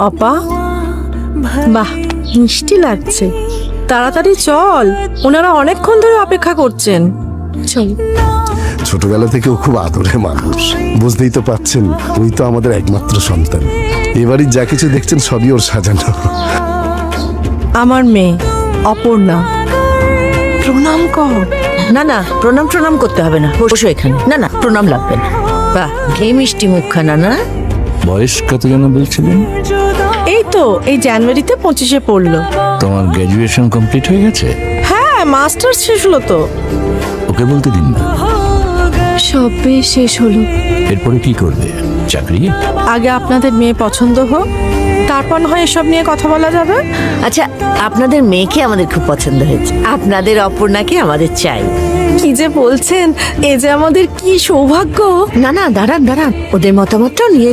অপা, বাহ মিষ্টি লাগছে। তাড়াতাড়ি চল, ওনারা অনেকক্ষণ ধরে অপেক্ষা করছেন। চল। ছোটবেলা থেকে ও খুব আদরের মানুষ, বুঝতেই তো পাচ্ছেন, ওই তো আমাদের একমাত্র সন্তান। এবারই যা কিছু দেখছেন সবই ওর সাজানো। আমার মেয়ে অপর্ণা, প্রণাম কর। না না, প্রণাম করতে হবে না, বসো এখানে। না না, প্রণাম লাগবে না। বাহ, কি মিষ্টি মুখখানা না। বয়স কত যেন বলছিলেন? এই তো এই জানুয়ারিতে 25-এ পড়লো। তোমার গ্র্যাজুয়েশন কমপ্লিট হয়ে গেছে? হ্যাঁ, মাস্টার্স শেষ হলো তো। ওকে বলতে দিন না। সবে শেষ হলো। এরপরে কি করবে? চাকরি? আগে আপনাদের মেয়ে পছন্দ হোক, তারপর না হয় এসব নিয়ে কথা বলা যাবে। আচ্ছা, আপনাদের মেয়েকে আমাদের খুব পছন্দ হয়েছে, আপনাদের অপর্ণাকে আমাদের চাই। কি যে বলছেন, এ যে আমাদের কি সৌভাগ্য। না না, দাঁড়ান, ওদের মতামতটাও নিয়ে